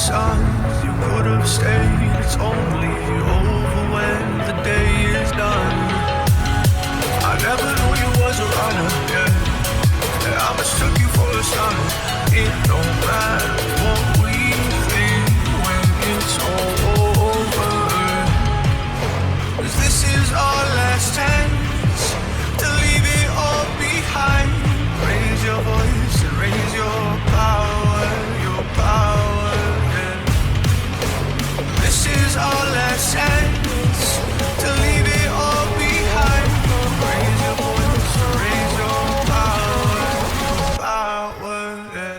signs you could have stayed. It's only over when the day is done. I never knew you was a runner, yeah. I mistook you for a son. It don't matter what we think when it's all over. 'Cause this is our last chance to leave it all behind. Raise your voice and raise your power, yeah. This is our last chance to leave it all behind. Raise your voice and raise your power, yeah.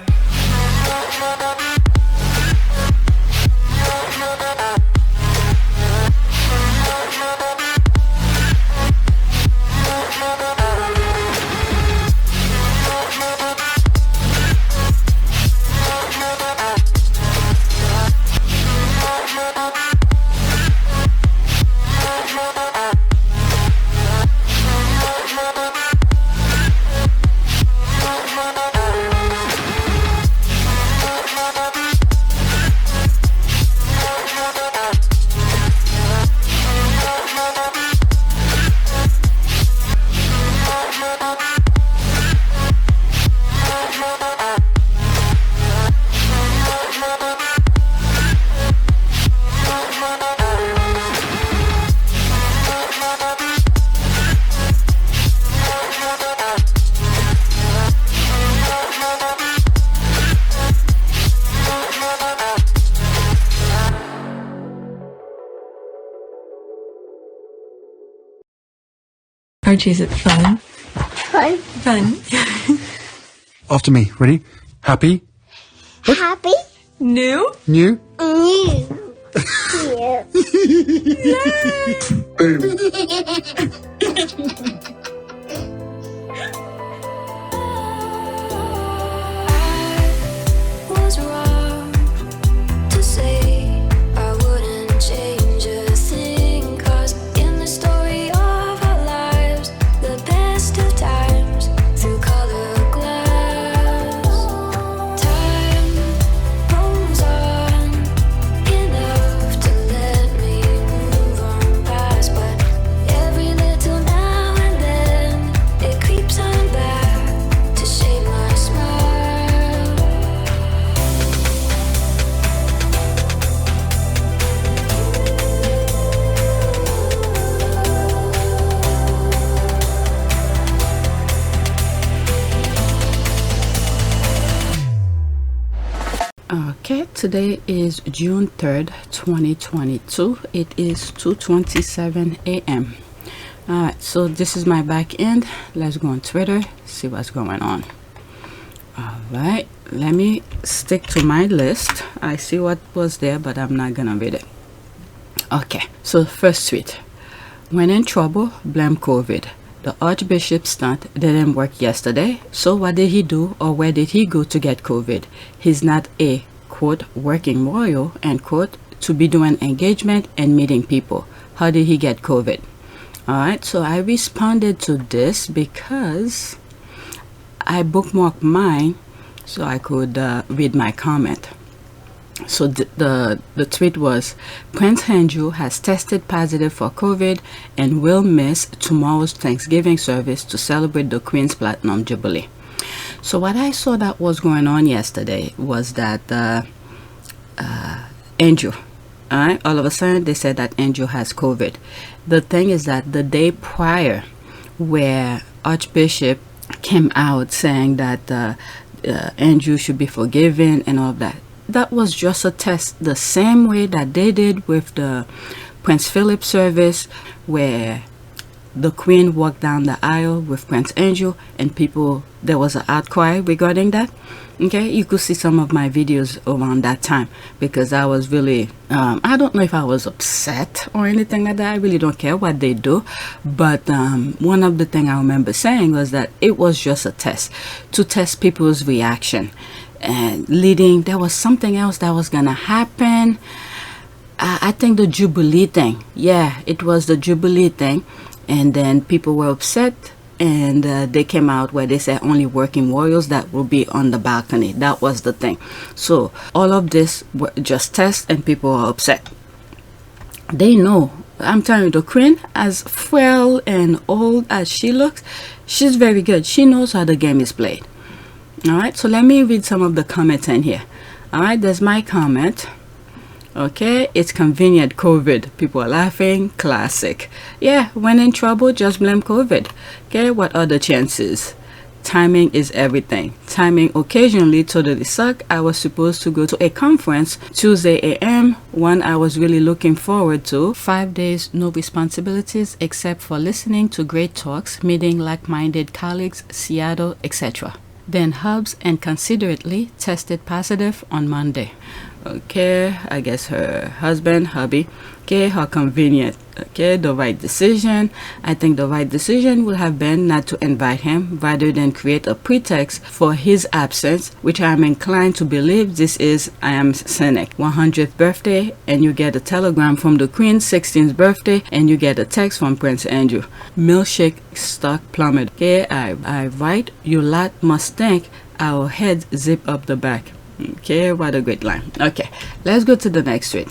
Archie, is it fun? Fun. Fun. After me. Ready? Happy? Happy. New? New? New. Was wrong to say I wouldn't change a thing, 'cause in the story of our lives, the best of times through colored glass, time rolls on enough to let me move on past, but every little now and then it creeps on back to shape my smile. Okay, today is June 3rd, 2022. It is 2:27 a.m. Alright, so this is my back end. Let's go on Twitter, see what's going on. Alright, let me stick to my list. I see what was there, but I'm not gonna read it. Okay, so first tweet. When in trouble, blame COVID. The Archbishop's stunt didn't work yesterday, so what did he do, or where did he go to get COVID? He's not a, quote, working royal, end quote, to be doing engagement and meeting people. How did he get COVID? Alright, so I responded to this because I bookmarked mine so I could read my comment. So the tweet was, Prince Andrew has tested positive for COVID and will miss tomorrow's Thanksgiving service to celebrate the Queen's Platinum Jubilee. So what I saw that was going on yesterday was that Andrew, all of a sudden they said that Andrew has COVID. The thing is that the day prior, where Archbishop came out saying that Andrew should be forgiven and all of that, that was just a test, the same way that they did with the Prince Philip service, where the Queen walked down the aisle with Prince Andrew and people, there was an outcry regarding that. Okay, you could see some of my videos around that time, because I was really I don't know if I was upset or anything like that. I really don't care what they do, but one of the things I remember saying was that it was just a test to test people's reaction, and there was something else that was gonna happen. I think the Jubilee thing, yeah, it was the Jubilee thing, and then people were upset and they came out where they said only working royals that will be on the balcony. That was the thing. So all of this were just tests, and people are upset. They know. I'm telling you, the queen, as frail and old as she looks, she's very good. She knows how the game is played. All right, so let me read some of the comments in here. All right, there's my comment. Okay, it's convenient, COVID. People are laughing. Classic. Yeah, when in trouble, just blame COVID. Okay, what are the chances? Timing is everything. Timing occasionally totally suck. I was supposed to go to a conference Tuesday a.m. one I was really looking forward to. 5 days, no responsibilities except for listening to great talks, meeting like-minded colleagues, Seattle, etc. Then Hubs and considerately tested positive on Monday. Okay, I guess her husband, hubby. Okay, how convenient. Okay, the right decision. I think the right decision would have been not to invite him rather than create a pretext for his absence, which I am inclined to believe this is. I am cynic. 100th birthday, and you get a telegram from the Queen's 16th birthday, and you get a text from Prince Andrew. Milkshake stock plummet. Okay, I write, you lot must think our heads zip up the back. Okay, what a great line. Okay, let's go to the next tweet.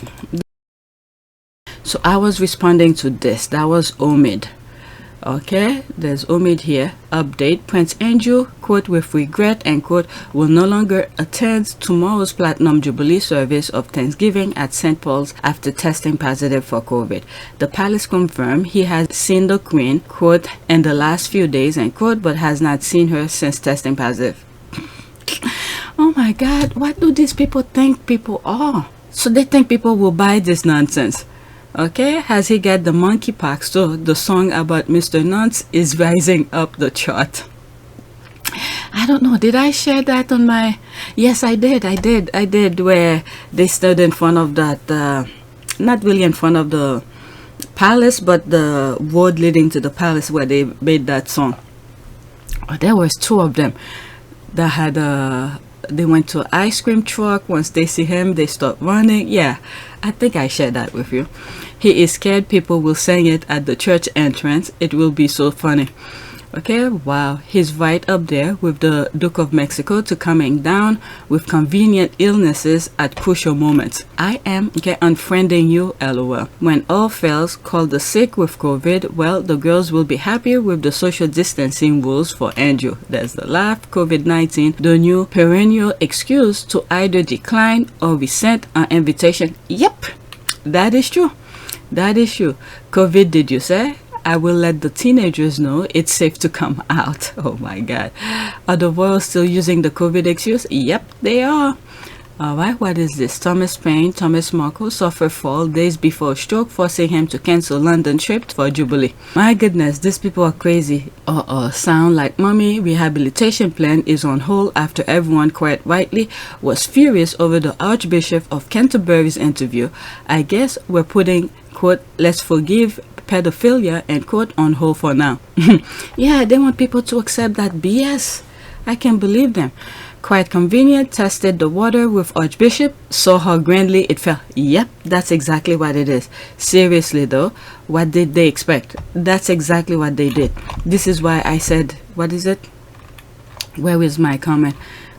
So I was responding to this. That was Omid. Okay, there's Omid here. Update: Prince Andrew, quote, with regret, and quote, will no longer attend tomorrow's Platinum Jubilee service of Thanksgiving at St. Paul's after testing positive for COVID. The palace confirmed he has seen the Queen, quote, in the last few days, end quote, but has not seen her since testing positive. Oh my God, what do these people think people are? So they think people will buy this nonsense. Okay, has he got the monkeypox? So the song about Mr. Nonce is rising up the chart. I don't know, did I share that on my... Yes, I did, where they stood in front of that, not really in front of the palace, but the road leading to the palace where they made that song. Oh, there was two of them that had they went to an ice cream truck. Once they see him, they start running. Yeah, I think I shared that with you. He is scared people will sing it at the church entrance. It will be so funny. Okay, wow, he's right up there with the Duke of Mexico to coming down with convenient illnesses at crucial moments. I am unfriending you, lol. When all fails, call the sick with COVID. Well, the girls will be happier with the social distancing rules for Andrew. There's the laugh. COVID-19, the new perennial excuse to either decline or resent an invitation. Yep, that is true. That is true. COVID, did you say? I will let the teenagers know it's safe to come out. Oh my God. Are the royals still using the COVID excuse? Yep, they are. Alright, what is this? Thomas Markle suffered fall days before stroke, forcing him to cancel London trip for Jubilee. My goodness, these people are crazy. Sound like mommy. Rehabilitation plan is on hold after everyone, quite rightly, was furious over the Archbishop of Canterbury's interview. I guess we're putting, quote, let's forgive pedophilia, end quote, on hold for now. Yeah, they want people to accept that BS. I can't believe them. Quite convenient. Tested the water with Archbishop, saw how grandly it fell. Yep, that's exactly what it is. Seriously though, what did they expect? That's exactly what they did. This is why I said, what is it? Where is my comment?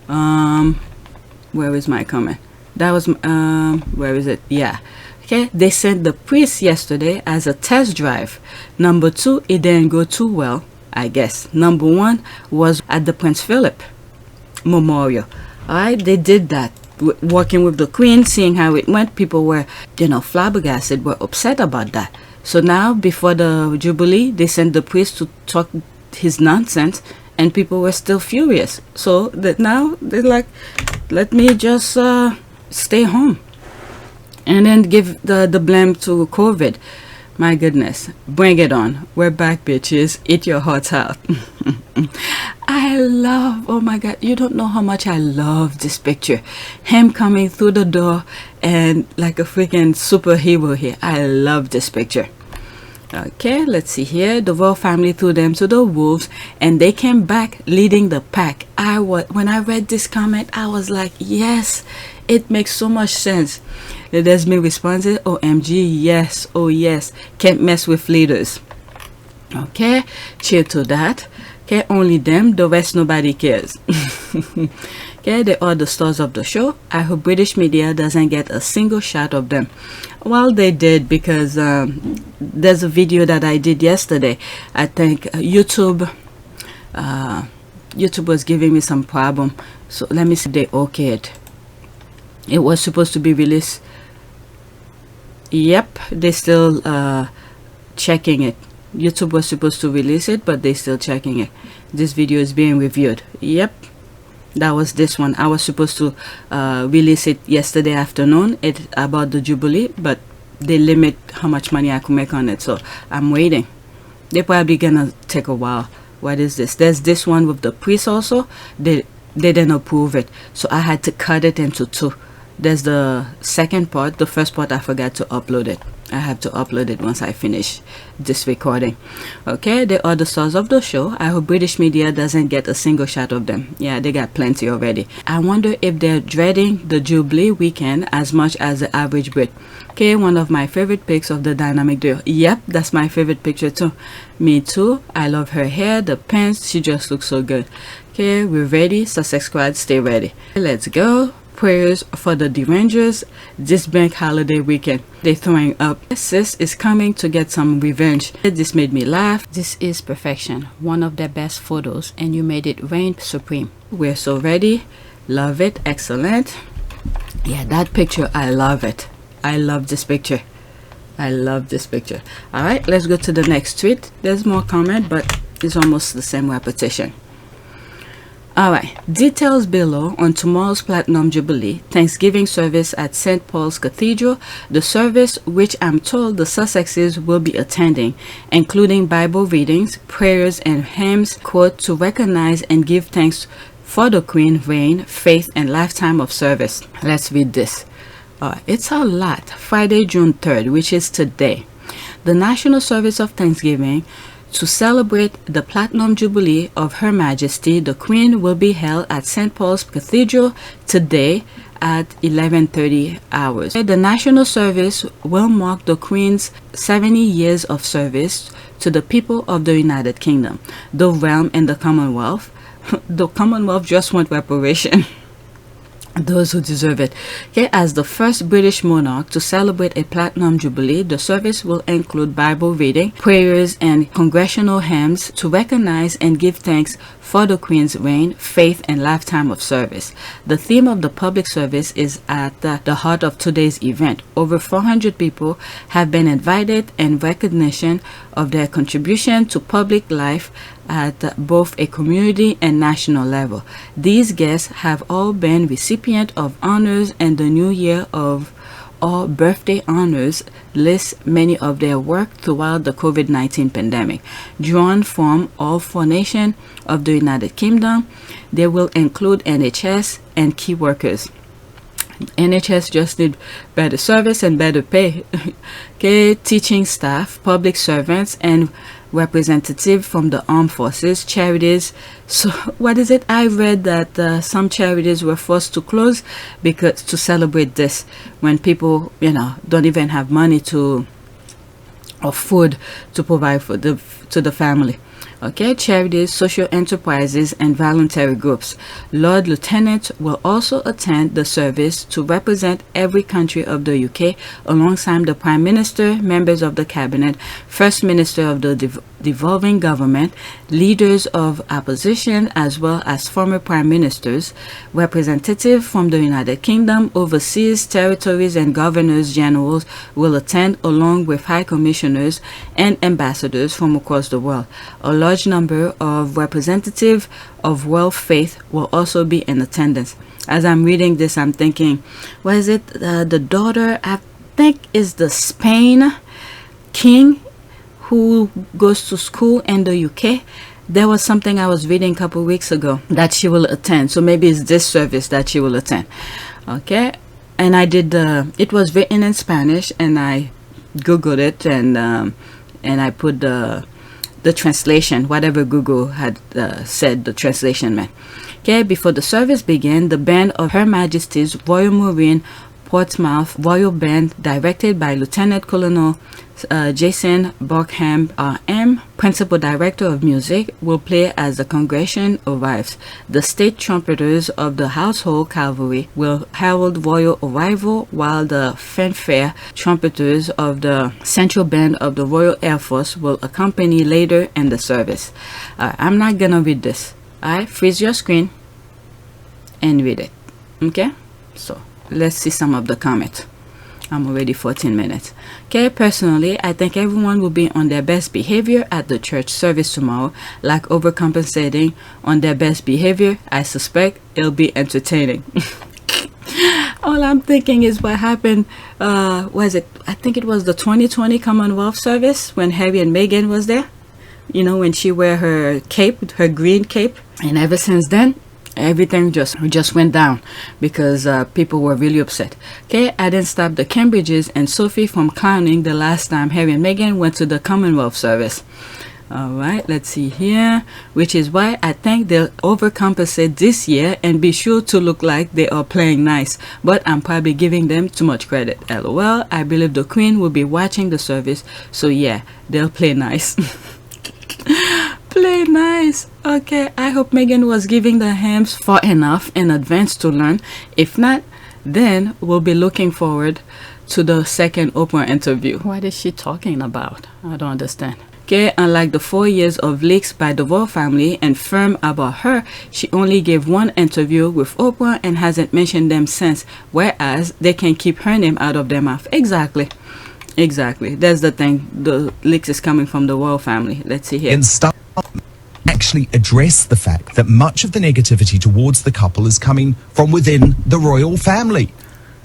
Where is my comment? That was where is it? Yeah. Okay, they sent the priest yesterday as a test drive. Number 2, it didn't go too well, I guess. Number 1 was at the Prince Philip Memorial. Alright, they did that. Working with the Queen, seeing how it went, people were, flabbergasted, were upset about that. So now, before the Jubilee, they sent the priest to talk his nonsense, and people were still furious. So that now they're like, let me just stay home. And then give the blame to COVID. My goodness. Bring it on. We're back, bitches. Eat your hearts out. I love, oh my God. You don't know how much I love this picture. Him coming through the door and like a freaking superhero here. I love this picture. Okay, let's see here. The royal family threw them to the wolves and they came back leading the pack. When I read this comment, I was like, yes, it makes so much sense. There's me responding, OMG, yes, oh yes, can't mess with leaders. Okay, cheer to that. Okay, only them, the rest nobody cares. Okay, they are the stars of the show. I hope British media doesn't get a single shot of them. Well, they did, because there's a video that I did yesterday. I think YouTube was giving me some problem, so let me see if they okayed. It was supposed to be released. Yep, they still checking it. YouTube was supposed to release it, but they still checking it. This video is being reviewed. Yep, that was this one. I was supposed to release it yesterday afternoon, about the Jubilee, but they limit how much money I could make on it, so I'm waiting. They're probably gonna take a while. What is this? There's this one with the priest also. They didn't approve it, so I had to cut it into two. There's the second part. The first part I forgot to upload it. I have to upload it once I finish this recording. Okay, they are the stars of the show. I hope British media doesn't get a single shot of them. Yeah, they got plenty already. I wonder if they're dreading the Jubilee weekend as much as the average Brit. Okay, one of my favorite pics of the dynamic duo. Yep, that's my favorite picture too. Me too. I love her hair, the pants. She just looks so good. Okay, we're ready. Sussex Squad, stay ready. Let's go. Prayers for the derangers this bank holiday weekend. They throwing up. Sis is coming to get some revenge. This made me laugh. This is perfection. One of their best photos, and you made it reign supreme. We're so ready. Love it. Excellent. Yeah, that picture, I love it. I love this picture. I love this picture. All right, let's go to the next tweet. There's more comment, but it's almost the same repetition. Alright, details below on tomorrow's Platinum Jubilee Thanksgiving service at St. Paul's Cathedral, the service which I'm told the Sussexes will be attending, including Bible readings, prayers, and hymns, quote, to recognize and give thanks for the Queen, reign, faith, and lifetime of service. Let's read this. It's a lot. Friday, June 3rd, which is today. The National Service of Thanksgiving to celebrate the Platinum Jubilee of Her Majesty the Queen will be held at St. Paul's Cathedral today at 11:30 hours. The National Service will mark the Queen's 70 years of service to the people of the United Kingdom, the realm, and the Commonwealth. The Commonwealth just want reparation. Those who deserve it. Okay, as the first British monarch to celebrate a Platinum Jubilee, the service will include Bible reading, prayers, and congregational hymns to recognize and give thanks for the Queen's reign, faith, and lifetime of service. The theme of the public service is at the heart of today's event. Over 400 people have been invited in recognition of their contribution to public life at both a community and national level. These guests have all been recipients of honors, and the New Year of all birthday honors lists many of their work throughout the COVID-19 pandemic. Drawn from all 4 nations of the United Kingdom, they will include NHS and key workers. NHS just need better service and better pay. Okay, teaching staff, public servants, and representative from the armed forces, charities. So what is it? I read that some charities were forced to close because to celebrate this, when people, don't even have money or food to provide for to the family. Okay, charities, social enterprises, and voluntary groups. Lord Lieutenant will also attend the service to represent every country of the UK alongside the Prime Minister, members of the Cabinet, First Minister of the devolving government, leaders of opposition, as well as former Prime Ministers. Representatives from the United Kingdom, overseas territories, and governors generals will attend, along with high commissioners and ambassadors from across the world. A large number of representatives of world faith will also be in attendance. As I'm reading this, I'm thinking, what is it? The daughter, I think, is the Spain king who goes to school in the UK. There was something I was reading a couple weeks ago that she will attend. So maybe it's this service that she will attend. Okay. And I did it was written in Spanish, and I Googled it, and I put the translation, whatever Google had said the translation meant. Okay, before the service began, the band of Her Majesty's Royal Marine Portsmouth Royal Band, directed by Lieutenant Colonel Jason Borkham, RM, Principal Director of Music, will play as the congregation arrives. The state trumpeters of the Household Cavalry will herald royal arrival, while the fanfare trumpeters of the Central Band of the Royal Air Force will accompany later in the service. I'm not gonna read this. Alright, freeze your screen and read it. Okay, so let's see some of the comments. I'm already 14 minutes. Okay, personally, I think everyone will be on their best behavior at the church service tomorrow. Like overcompensating on their best behavior, I suspect it'll be entertaining. All I'm thinking is what happened, was it, I think it was the 2020 Commonwealth service when Harry and Meghan was there. You know, when she wear her cape, her green cape. And ever since then, everything just went down because people were really upset. Okay, I didn't stop the Cambridges and Sophie from clowning the last time Harry and Meghan went to the Commonwealth service. All right, let's see here, which is why I think they'll overcompensate this year and be sure to look like they are playing nice, but I'm probably giving them too much credit. LOL, I believe the Queen will be watching the service, so yeah, they'll play nice. Play nice. Okay, I hope Meghan was giving the hams far enough in advance to learn. If not, then we'll be looking forward to the second Oprah interview. What is she talking about? I don't understand. Okay, unlike the 4 years of leaks by the royal family and firm about her, she only gave one interview with Oprah and hasn't mentioned them since, whereas they can keep her name out of their mouth. Exactly. That's the thing. The leaks is coming from the royal family. Let's see here. And staff actually address the fact that much of the negativity towards the couple is coming from within the royal family.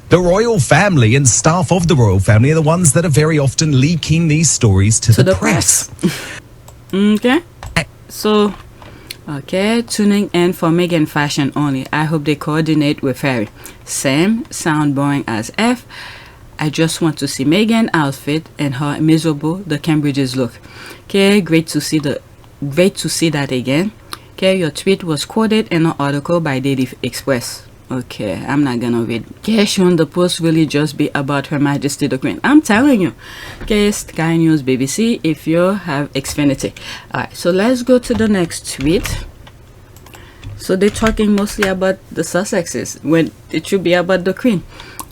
The royal family and staff of the royal family are the ones that are very often leaking these stories to the press. Okay. So, okay, tuning in for Meghan fashion only. I hope they coordinate with Harry. Same, sound boring as F. I just want to see Meghan outfit and how miserable the Cambridges look. Okay, great to see that again. Okay, your tweet was quoted in an article by Daily Express. Okay, I'm not gonna read. Okay, shouldn't the post really just be about Her Majesty the Queen? I'm telling you. Okay, Sky News BBC if you have Xfinity. Alright, so let's go to the next tweet. So they're talking mostly about the Sussexes when it should be about the Queen.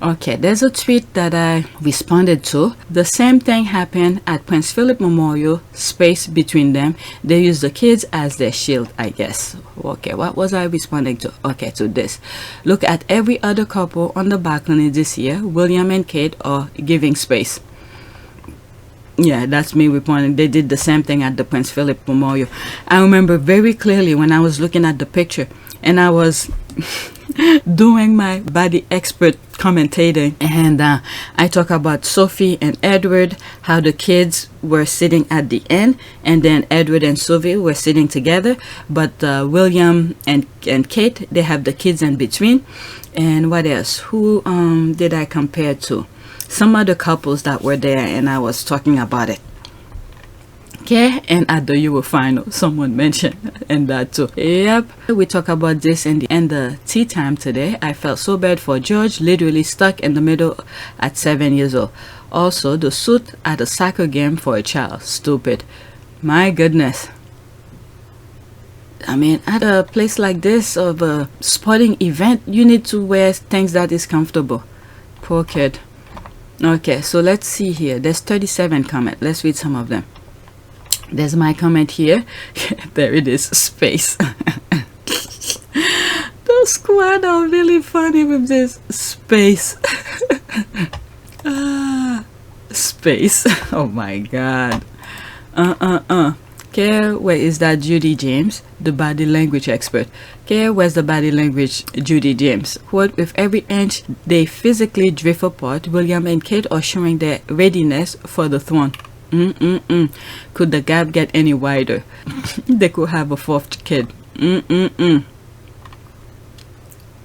Okay, there's a tweet that I responded to. The same thing happened at Prince Philip Memorial, space between them. They use the kids as their shield, I guess. Okay, what was I responding to? Okay, to this. Look at every other couple on the balcony this year. William and Kate are giving space. Yeah, that's me responding. They did the same thing at the Prince Philip Memorial. I remember very clearly when I was looking at the picture and I was doing my body expert commentating, and I talk about Sophie and Edward, how the kids were sitting at the end and then Edward and Sophie were sitting together, but William and Kate, they have the kids in between. And what else? Who did I compare to? Some other couples that were there, and I was talking about it. Okay, and at the Euro final, someone mentioned and that too. Yep, we talk about this in the tea time today. I felt so bad for George, literally stuck in the middle at 7 years old. Also, the suit at a soccer game for a child. Stupid. My goodness. I mean, at a place like this of a sporting event, you need to wear things that is comfortable. Poor kid. Okay, so let's see here. There's 37 comments. Let's read some of them. There's my comment here. There it is, space. The squad are really funny with this space. Space. Oh my god. Okay, where is that Judy James, the body language expert? Okay, where's the body language Judy James? Quote, with every inch they physically drift apart, William and Kate are showing their readiness for the throne. Could the gap get any wider? They could have a fourth kid.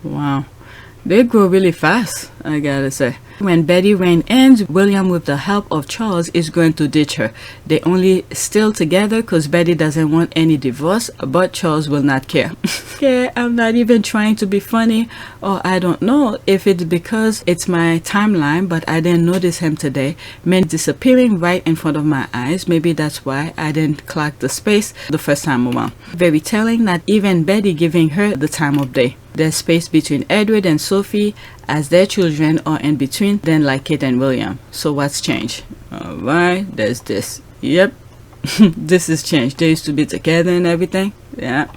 Wow, they grow really fast, I gotta say. When Betty reign ends, William, with the help of Charles, is going to ditch her. They only still together because Betty doesn't want any divorce, but Charles will not care. Okay, I'm not even trying to be funny, or I don't know if it's because it's my timeline, but I didn't notice him today. Men disappearing right in front of my eyes. Maybe that's why I didn't clock the space the first time around. Very telling, not even Betty giving her the time of day. There's space between Edward and Sophie as their children are in between, then like Kate and William. So what's changed? Alright, there's this. Yep. This is changed. They used to be together and everything. Yeah.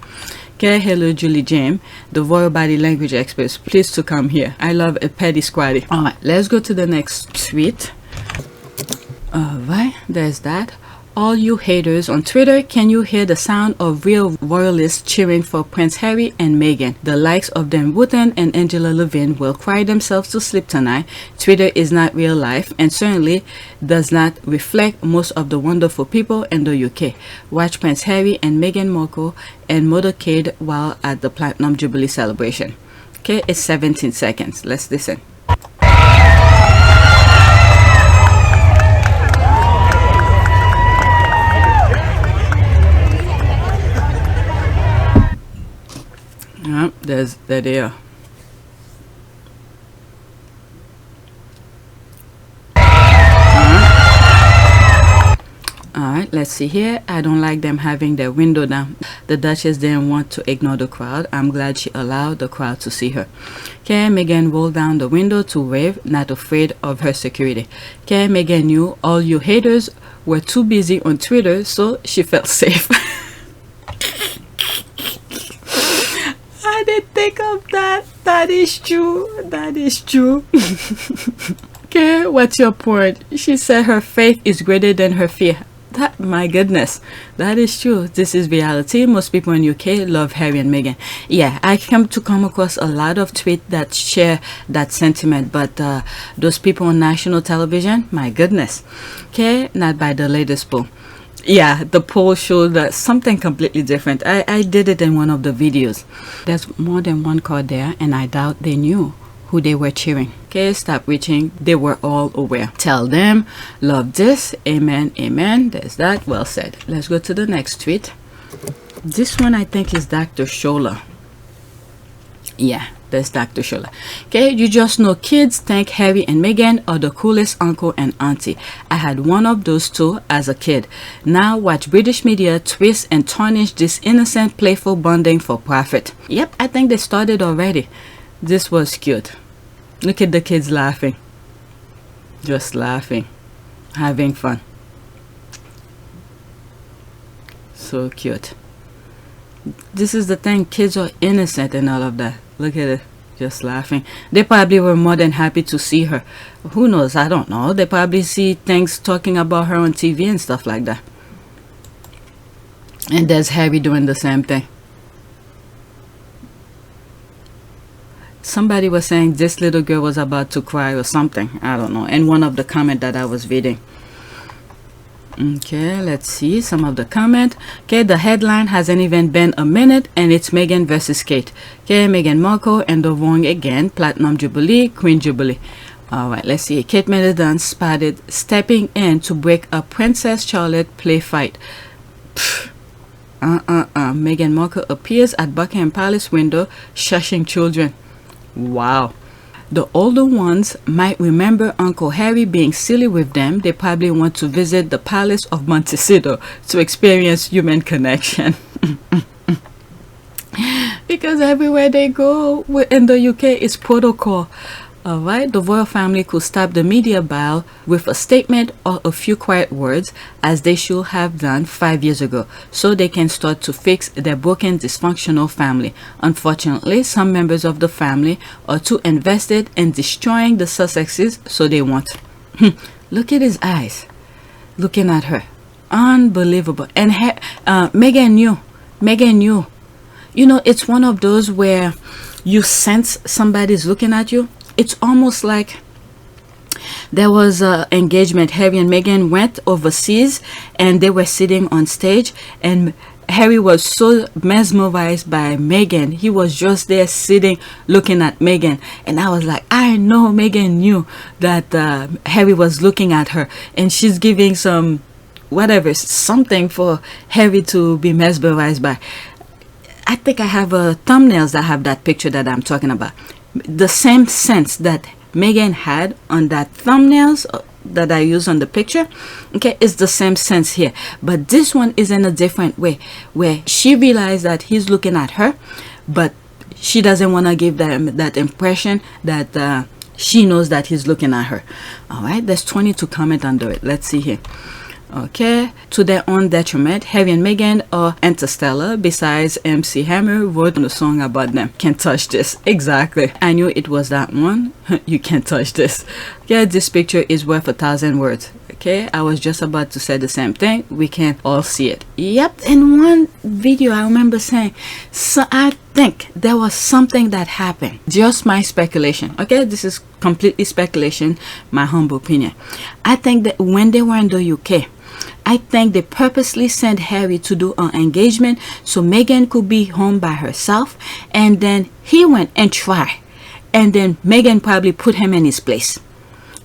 Okay, hello Julie James, the royal body language experts. Please to come here. I love a petty squatty. Alright, let's go to the next tweet. Alright, there's that. All you haters on Twitter, can you hear the sound of real royalists cheering for Prince Harry and Meghan? The likes of Dan Wootton and Angela Levin will cry themselves to sleep tonight. Twitter is not real life and certainly does not reflect most of the wonderful people in the UK. Watch Prince Harry and Meghan Markle and motorcade while at the Platinum Jubilee celebration. Okay, it's 17 seconds. Let's listen. There they are. Alright, let's see here. I don't like them having their window down. The Duchess didn't want to ignore the crowd. I'm glad she allowed the crowd to see her. Okay, Meghan rolled down the window to wave, not afraid of her security. Okay, Meghan knew all you haters were too busy on Twitter, so she felt safe. I didn't think of that. That is true. That is true. Okay, what's your point? She said her faith is greater than her fear. That, my goodness, that is true. This is reality. Most people in UK love Harry and Meghan. Yeah, I come across a lot of tweets that share that sentiment, but those people on national television, my goodness. Okay, not by the latest poll. Yeah, the poll showed that something completely different. I did it in one of the videos. There's more than one card there, and I doubt they knew who they were cheering. Okay, stop reaching. They were all aware. Tell them, love this. Amen, amen. There's that. Well said. Let's go to the next tweet. This one I think is Dr. Shola. Yeah, there's Dr. Shola. Okay, you just know kids think Harry and Meghan are the coolest uncle and auntie. I had one of those two as a kid. Now watch British media twist and tarnish this innocent, playful bonding for profit. Yep, I think they started already. This was cute. Look at the kids laughing. Just laughing. Having fun. So cute. This is the thing, kids are innocent and all of that. Look at it, just laughing. They probably were more than happy to see her. Who knows, I don't know. They probably see things talking about her on TV and stuff like that. And there's Harry doing the same thing. Somebody was saying this little girl was about to cry or something. I don't know. In one of the comments that I was reading. Okay, let's see some of the comment. Okay, the headline hasn't even been a minute and it's Meghan versus Kate. Okay, Meghan Markle and the wrong again. Platinum Jubilee, Queen Jubilee. Alright, let's see. Kate Middleton spotted stepping in to break a Princess Charlotte play fight. Meghan Markle appears at Buckingham Palace window shushing children. Wow. The older ones might remember Uncle Harry being silly with them. They probably want to visit the Palace of Montecito to experience human connection. Because everywhere they go in the UK, it's protocol. Alright, the royal family could stop the media bile with a statement or a few quiet words, as they should have done 5 years ago, so they can start to fix their broken, dysfunctional family. Unfortunately, some members of the family are too invested in destroying the Sussexes, so they won't. Look at his eyes, looking at her. Unbelievable. And Meghan knew. Meghan knew. You know, it's one of those where you sense somebody's looking at you. It's almost like there was an engagement. Harry and Meghan went overseas and they were sitting on stage, and Harry was so mesmerized by Meghan. He was just there sitting looking at Meghan, and I was like, I know Meghan knew that Harry was looking at her, and she's giving some whatever, something for Harry to be mesmerized by. I think I have thumbnails that have that picture that I'm talking about. The same sense that Meghan had on that thumbnails that I use on the picture, okay, it's the same sense here, but this one is in a different way, where she realized that he's looking at her, but she doesn't want to give them that impression that she knows that he's looking at her. All right, there's 22 comments under it. Let's see here. Okay, to their own detriment, Harry and Meghan are interstellar. Besides, MC Hammer wrote a song about them. Can't touch this. Exactly. I knew it was that one. You can't touch this. Yeah, this picture is worth 1,000 words. Okay, I was just about to say the same thing. We can all see it. Yep, in one video I remember saying, so I think there was something that happened. Just my speculation. Okay, this is completely speculation, my humble opinion. I think that when they were in the UK, I think they purposely sent Harry to do an engagement so Meghan could be home by herself, and then he went and tried, and then Meghan probably put him in his place.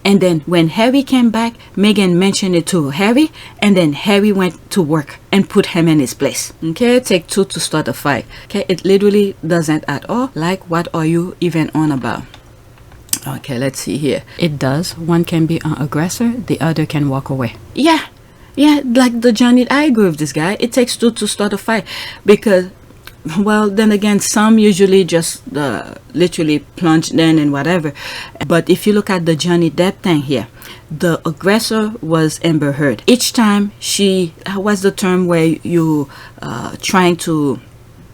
And then when Harry came back, Meghan mentioned it to Harry, and then Harry went to work and put him in his place. Okay, take two to start a fight. Okay, it literally doesn't at all. Like, what are you even on about? Okay, let's see here. It does. One can be an aggressor, the other can walk away. Yeah, like the Johnny, I agree with this guy. It takes two to start a fight, because, well, then again, some usually just literally plunge in and whatever. But if you look at the Johnny Depp thing here, the aggressor was Amber Heard. Each time she, what's the term where you trying to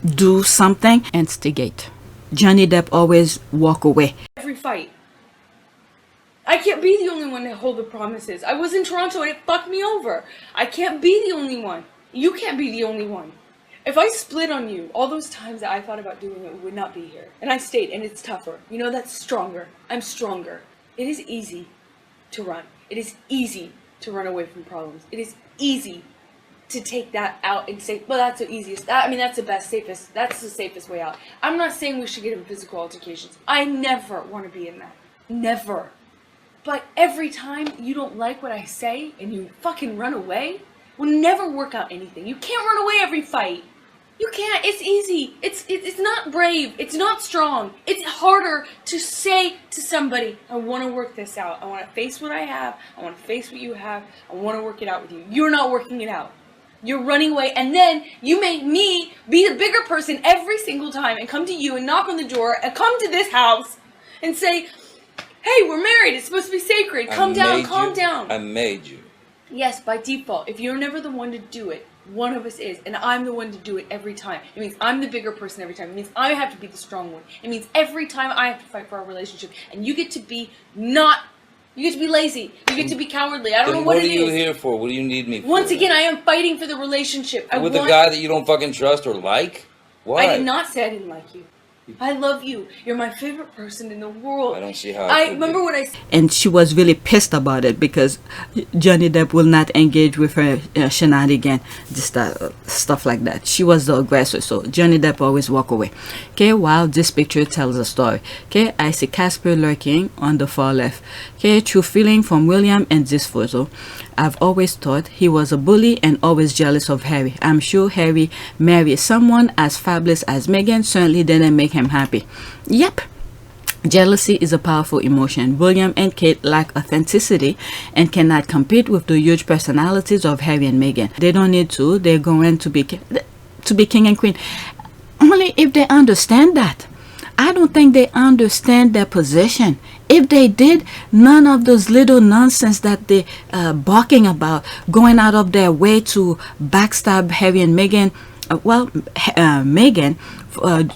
do something? Instigate. Johnny Depp always walk away. Every fight. I can't be the only one to hold the promises. I was in Toronto and it fucked me over. I can't be the only one. You can't be the only one. If I split on you, all those times that I thought about doing it, we would not be here. And I stayed, and it's tougher. You know, that's stronger. I'm stronger. It is easy to run. It is easy to run away from problems. It is easy to take that out and say, well, that's the easiest. That's the best, safest. That's the safest way out. I'm not saying we should get in physical altercations. I never want to be in that. Never. But every time you don't like what I say and you fucking run away, will never work out anything. You can't run away every fight. You can't. It's easy. It's not brave. It's not strong. It's harder to say to somebody, I want to work this out. I want to face what I have. I want to face what you have. I want to work it out with you. You're not working it out. You're running away, and then you make me be the bigger person every single time and come to you and knock on the door and come to this house and say, hey, we're married. It's supposed to be sacred. Calm down. Calm down. I made you. Yes, by default. If you're never the one to do it, one of us is, and I'm the one to do it every time. It means I'm the bigger person every time. It means I have to be the strong one. It means every time I have to fight for our relationship, and you get to be you get to be lazy. You get to be cowardly. I don't know what it is. What are you here for? What do you need me for? Once again, I am fighting for the relationship. With a guy that you don't fucking trust or like? Why? I did not say I didn't like you. I love you. You're my favorite person in the world. I don't see how. I remember what I said. And she was really pissed about it because Johnny Depp will not engage with her shenanigan, just stuff like that. She was the aggressor, so Johnny Depp always walk away. Okay, while this picture tells a story. Okay, I see Casper lurking on the far left. Okay, true feeling from William and this photo. I've always thought he was a bully and always jealous of Harry. I'm sure Harry married someone as fabulous as Meghan certainly didn't make him happy. Yep. Jealousy is a powerful emotion. William and Kate lack authenticity and cannot compete with the huge personalities of Harry and Meghan. They don't need to. They're going to be king and queen. Only if they understand that. I don't think they understand their position. If they did, none of those little nonsense that they barking about, going out of their way to backstab Harry and Meghan. Meghan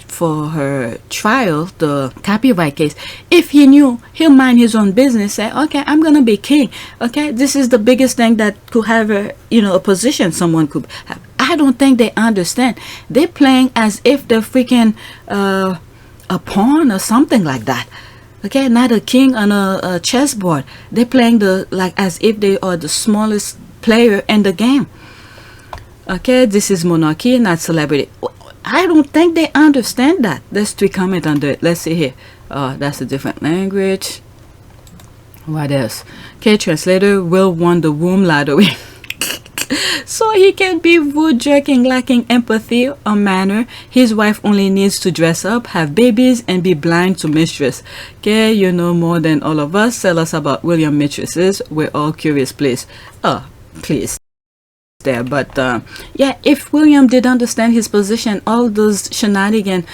for her trial, the copyright case. If he knew, he'll mind his own business. Say, okay, I'm gonna be king. Okay, this is the biggest thing that could have a position someone could have. I don't think they understand. They're playing as if they're freaking a pawn or something like that. Okay, not a king on a chessboard. They're playing as if they are the smallest player in the game. Okay, this is monarchy, not celebrity. I don't think they understand that. There's 3 comments under it. Let's see here. Oh, that's a different language. What else? Okay, translator will won the womb lottery. So he can be rude, jerking, lacking empathy or manner. His wife only needs to dress up, have babies, and be blind to mistress. Okay, you know more than all of us. Tell us about William mistresses. We're all curious, please. Oh, please. There, but yeah, if William did understand his position, all those shenanigans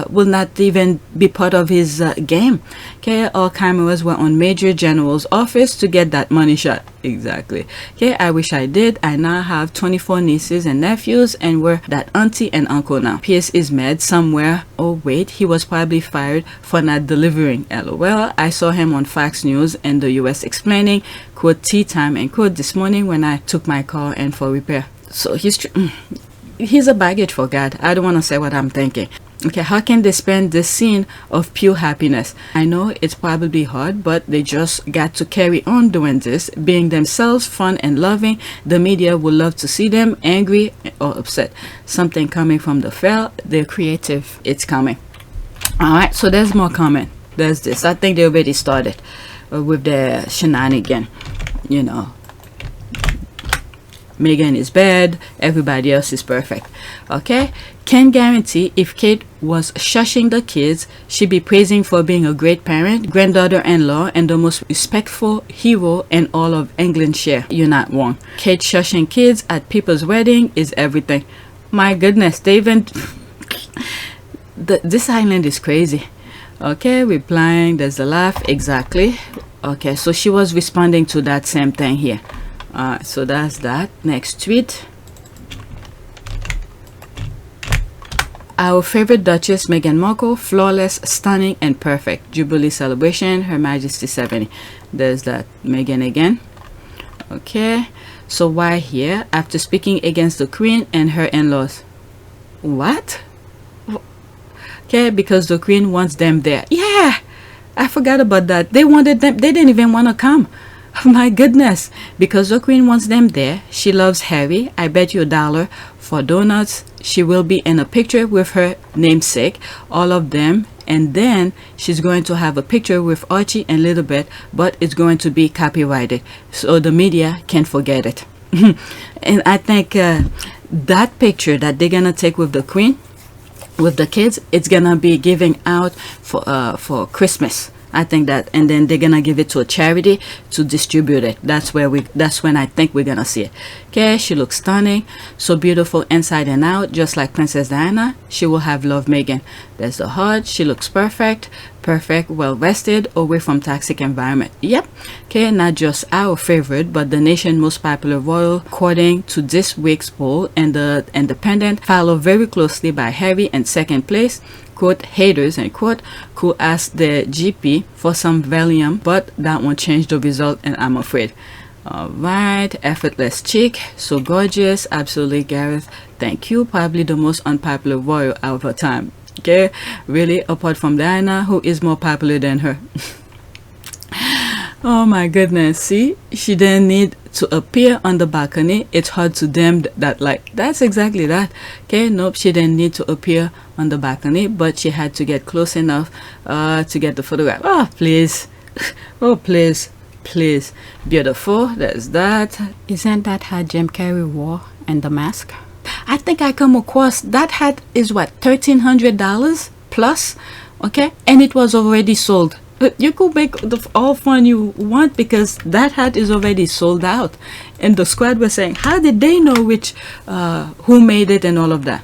will not even be part of his game. Okay, all cameras were on Major General's office to get that money shot. Exactly. Okay, I wish I did. I now have 24 nieces and nephews, and we're that auntie and uncle now. Pierce is mad somewhere. Oh wait, he was probably fired for not delivering. LOL. I saw him on Fox News in the US explaining, quote, tea time, and quote, this morning when I took my car and for repair. So he's a baggage for God. I don't want to say what I'm thinking. Okay, how can they spend this scene of pure happiness? I know it's probably hard, but they just got to carry on doing this, being themselves, fun and loving. The media would love to see them angry or upset. Something coming from the fair. They're creative. It's coming. Alright, so there's more comment. There's this. I think they already started with their shenanigan. You know, Meghan is bad, everybody else is perfect. Okay, can guarantee if Kate was shushing the kids, she'd be praising for being a great parent, granddaughter-in-law, and the most respectful hero in all of England's share. You're not wrong. Kate shushing kids at people's wedding is everything. My goodness, they even this island is crazy. Okay, replying, there's a laugh. Exactly. Okay, so she was responding to that same thing here. So that's that. Next tweet. Our favorite Duchess, Meghan Markle, flawless, stunning, and perfect. Jubilee celebration, Her Majesty 70. There's that. Meghan again. Okay. So why here? After speaking against the Queen and her in-laws. What? Okay, because the Queen wants them there. Yeah, I forgot about that. They wanted them. They didn't even want to come. My goodness, because the Queen wants them there. She loves Harry. I bet you $1 for donuts. She will be in a picture with her namesake, all of them, and then she's going to have a picture with Archie and Littlebet, but it's going to be copyrighted, so the media can't forget it. And I think that picture that they're gonna take with the Queen, with the kids, it's gonna be giving out for Christmas. I think that, and then they're gonna give it to a charity to distribute it. That's when I think we're gonna see it. Okay, she looks stunning, so beautiful inside and out, just like Princess Diana. She will have love Meghan. There's the heart. She looks perfect, well rested, away from toxic environment. Yep. Okay, not just our favorite, but the nation's most popular royal, according to this week's poll, and the Independent, followed very closely by Harry in second place. Quote, haters, and quote, could ask the GP for some Valium, but that won't change the result, and I'm afraid. All right, effortless chic, so gorgeous, absolutely, Gareth. Thank you. Probably the most unpopular royal of her time. Okay, really, apart from Diana, who is more popular than her. Oh my goodness, see, she didn't need to appear on the balcony. It's hard to dim that light. That's exactly that. Okay, nope, she didn't need to appear on the balcony, but she had to get close enough to get the photograph. Oh please. Oh please, please. Beautiful. There's that. Isn't that how Jim Carrey wore in The Mask? I think I come across that hat is what, $1,300 plus. Okay, and it was already sold. You could make all fun you want because that hat is already sold out. And the squad was saying, how did they know which who made it and all of that?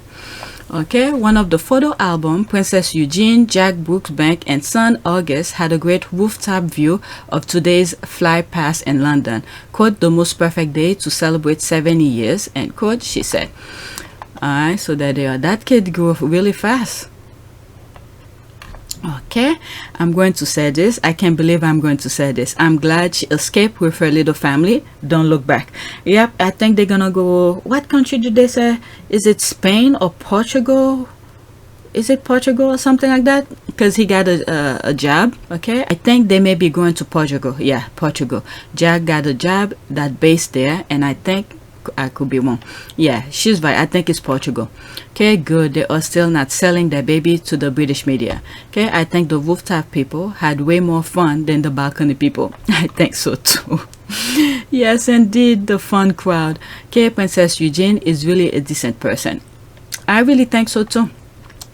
Okay, one of the photo album, Princess Eugene, Jack Brooks Bank, and son August had a great rooftop view of today's fly past in London. Quote, the most perfect day to celebrate 70 years, end quote, she said. Alright, so there they are. That kid grew up really fast. Okay, I'm going to say this. I can't believe I'm going to say this. I'm glad she escaped with her little family. Don't look back. Yep, I think they're gonna go. What country did they say? Is it Spain or Portugal? Is it Portugal or something like that? Because he got a job. Okay, I think they may be going to Portugal. Yeah, Portugal. Jack got a job that based there, and I think I could be wrong. Yeah, she's right. I think it's Portugal. Okay, good. They are still not selling their baby to the British media. Okay, I think the rooftop people had way more fun than the balcony people. I think so too. Yes, indeed, the fun crowd. Okay, Princess Eugenie is really a decent person. I really think so too.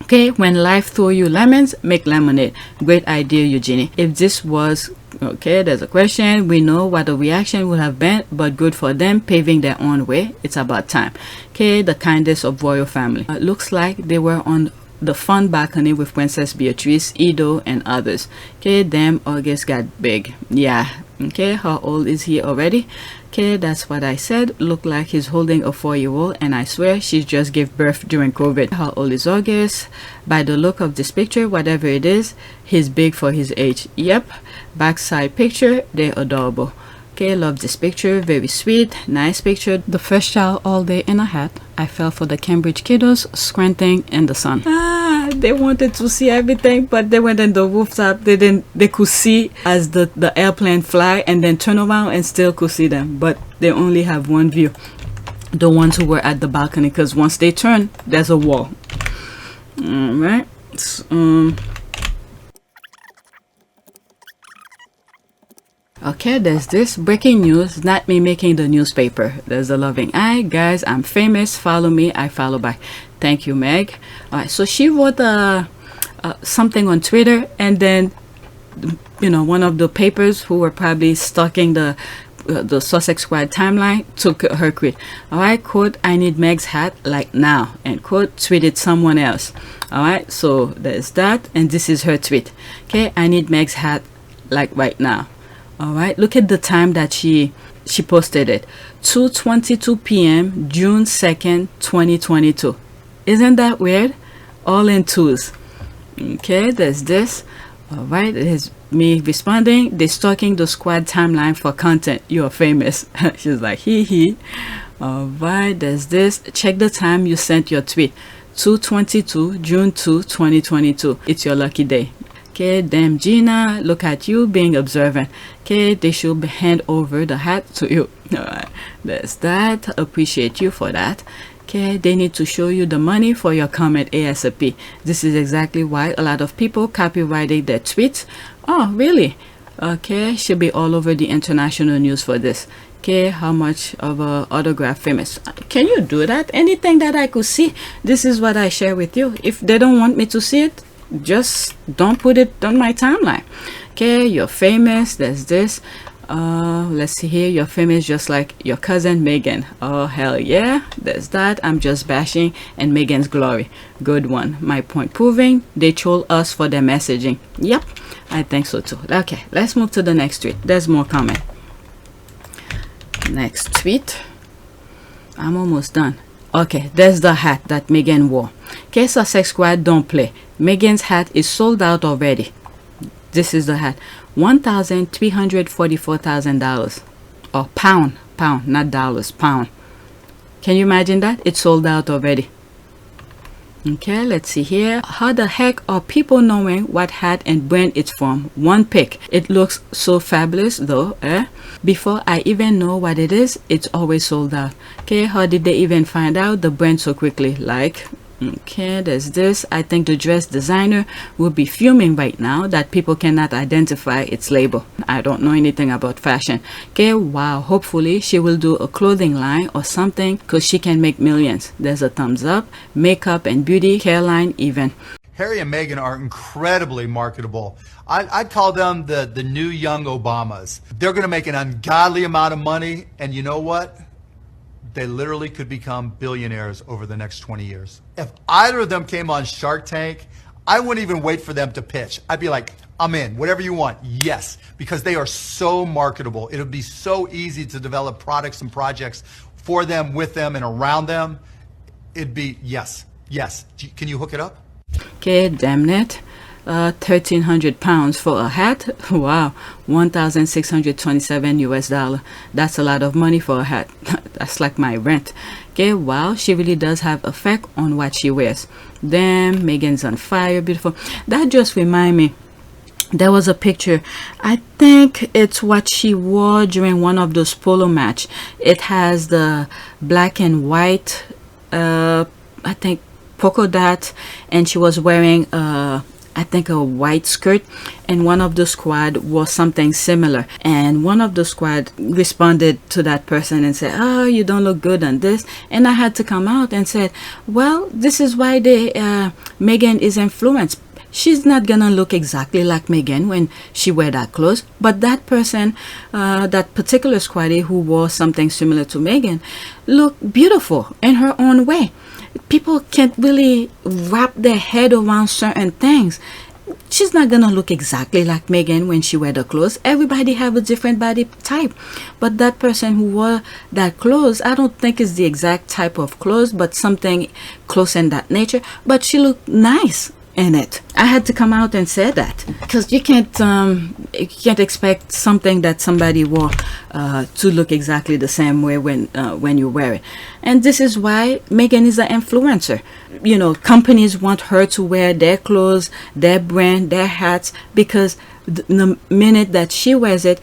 Okay, when life throw you lemons, make lemonade. Great idea, Eugenie. If this was okay, there's a question. We know what the reaction would have been, but good for them paving their own way. It's about time. Okay, the kindest of royal family. Looks like they were on the fun balcony with Princess Beatrice, Edo, and others. Okay, damn, August got big. Yeah. Okay, how old is he already? Okay, that's what I said. Look like he's holding a 4-year-old, and I swear she just gave birth during COVID. How old is August? By the look of this picture, whatever it is, he's big for his age. Yep, backside picture, they're adorable. Okay, love this picture, very sweet, nice picture. The first child all day in a hat. I fell for the Cambridge kiddos squinting in the sun. They wanted to see everything, but they went in the rooftop. They could see as the airplane fly and then turn around and still could see them, but they only have one view. The ones who were at the balcony, because once they turn, there's a wall. All right. Okay, there's this breaking news, not me making the newspaper. There's a loving eye. Guys, I'm famous. Follow me. I follow back. Thank you, Meg. All right, so she wrote something on Twitter, and then, you know, one of the papers who were probably stalking the Sussex Squad timeline took her tweet. All right, quote, I need Meg's hat like now, and quote, tweeted someone else. All right, so there's that, and this is her tweet. Okay, I need Meg's hat like right now. All right, look at the time that she posted it. 2:22 p.m. June 2nd, 2022. Isn't that weird? All in twos. Okay, there's this. All right, there's me responding. They're stalking the squad timeline for content. You're famous. She's like, hee hee. All right, there's this. Check the time you sent your tweet. 2:22 June 2, 2022. It's your lucky day. Okay, damn Gina, look at you being observant. Okay, they should hand over the hat to you. All right, there's that. Appreciate you for that. Okay, they need to show you the money for your comment ASAP. This is exactly why a lot of people copyrighted their tweets. Oh, really? Okay, should be all over the international news for this. Okay, how much of a autograph famous? Can you do that? Anything that I could see, this is what I share with you. If they don't want me to see it, just don't put it on my timeline. Okay, you're famous. There's this. Let's see here. You're famous just like your cousin Meghan. Oh, hell yeah. There's that. I'm just bashing and Meghan's glory. Good one. My point proving. They troll us for their messaging. Yep, I think so too. Okay, let's move to the next tweet. There's more comment. Next tweet. I'm almost done. Okay, there's the hat that Meghan wore. Okay, Sussex Squad, don't play. Meghan's hat is sold out already. This is the hat. $1,344,000. Or pound, not dollars, pound. Can you imagine that? It's sold out already. Okay, let's see here. How the heck are people knowing what hat and brand it's from? One pick. It looks so fabulous though, eh? Before I even know what it is, it's always sold out. Okay, how did they even find out the brand so quickly? Like, okay, there's this. I think the dress designer will be fuming right now that people cannot identify its label. I don't know anything about fashion. Okay, wow, hopefully she will do a clothing line or something because she can make millions. There's a thumbs up. Makeup and beauty, hairline even. Harry and Meghan are incredibly marketable. I'd call them the new young Obamas. They're going to make an ungodly amount of money, and you know what? They literally could become billionaires over the next 20 years. If either of them came on Shark Tank, I wouldn't even wait for them to pitch. I'd be like, I'm in, whatever you want, yes, because they are so marketable. It would be so easy to develop products and projects for them, with them, and around them. It'd be, yes. Can you hook it up? Okay, damn it. 1,300 pounds for a hat. Wow, 1,627 US dollar. That's a lot of money for a hat. That's like my rent. Okay, wow, she really does have effect on what she wears. Damn, Meghan's on fire, beautiful. That just remind me there was a picture. I think it's what she wore during one of those polo match. It has the black and white, I think, polka dot, and she was wearing I think a white skirt, and one of the squad wore something similar, and one of the squad responded to that person and said, oh, you don't look good on this. And I had to come out and said, well, this is why Meghan is influenced. She's not gonna look exactly like Meghan when she wear that clothes, but that person, that particular squaddy who wore something similar to Meghan, looked beautiful in her own way. People can't really wrap their head around certain things. She's not gonna look exactly like Meghan when she wear the clothes. Everybody have a different body type, but that person who wore that clothes, I don't think is the exact type of clothes, but something close in that nature. But she looked nice in it. I had to come out and say that, because you can't expect something that somebody wore to look exactly the same way when you wear it. And this is why Meghan is an influencer. You know, companies want her to wear their clothes, their brand, their hats, because the minute that she wears it,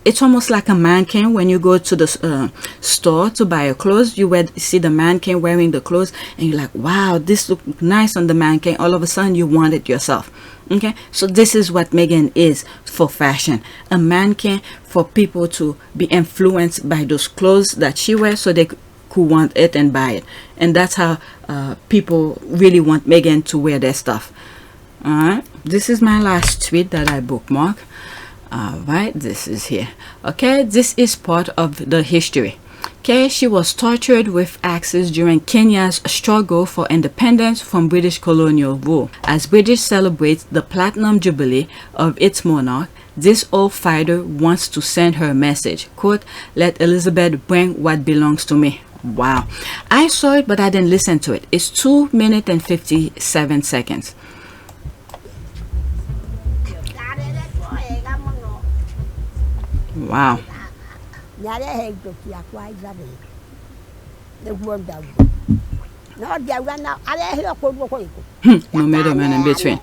it's almost like a mannequin. When you go to the store to buy a clothes, you see the mannequin wearing the clothes, and you're like, wow, this looks nice on the mannequin. All of a sudden you want it yourself. Okay, so this is what Meghan is for fashion, a mannequin for people to be influenced by those clothes that she wears, so they could want it and buy it. And that's how people really want Meghan to wear their stuff. All right, this is my last tweet that I bookmark. All right, this is here. Okay, this is part of the history. Okay, she was tortured with axes during Kenya's struggle for independence from British colonial rule. As British celebrates the platinum jubilee of its monarch, this old fighter wants to send her a message. Quote, let Elizabeth bring what belongs to me. Wow. I saw it, but I didn't listen to it. It's 2 minutes and 57 seconds. Wow. No middleman in between.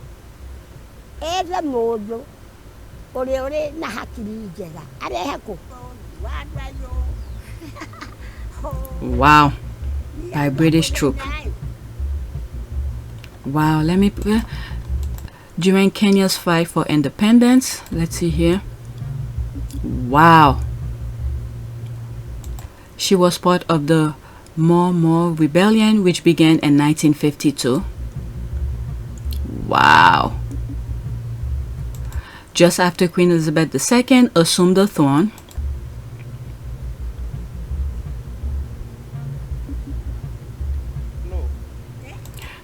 Wow. By British troop. Wow, let me during Kenya's fight for independence, let's see here. Wow. She was part of the More Rebellion, which began in 1952. Wow. Just after Queen Elizabeth II assumed the throne,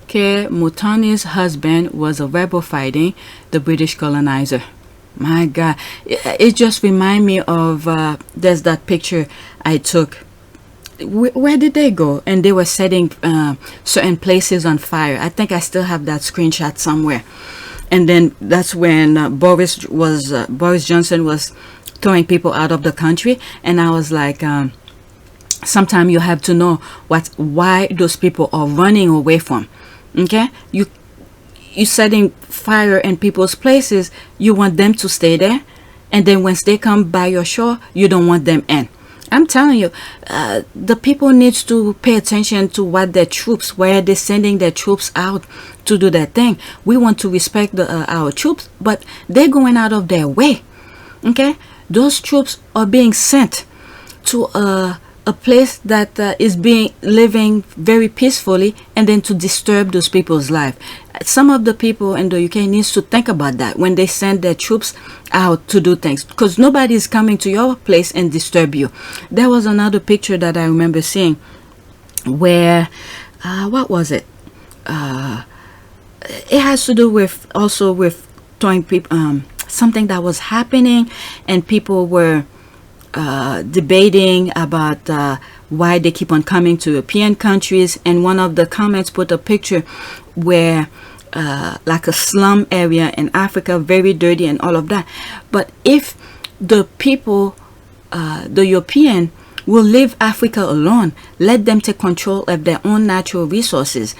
Mutani's husband was a rebel fighting the British colonizer. My God, it just reminds me of there's that picture I took. Where did they go? And they were setting certain places on fire. I think I still have that screenshot somewhere. And then that's when Boris Johnson was throwing people out of the country, and I was like, sometimes you have to know why those people are running away from. Okay, you setting fire in people's places, you want them to stay there, and then once they come by your shore, you don't want them in. I'm telling you, the people needs to pay attention to what their troops, where they're sending their troops out to do their thing. We want to respect our troops, but they're going out of their way. Okay, those troops are being sent to a place that is living very peacefully, and then to disturb those people's life. Some of the people in the UK needs to think about that when they send their troops out to do things, because nobody is coming to your place and disturb you. There was another picture that I remember seeing where what was it? It has to do with also with throwing people, something that was happening, and people were debating about why they keep on coming to European countries. And one of the comments put a picture where like a slum area in Africa, very dirty and all of that. But if the people, the European, will leave Africa alone, let them take control of their own natural resources,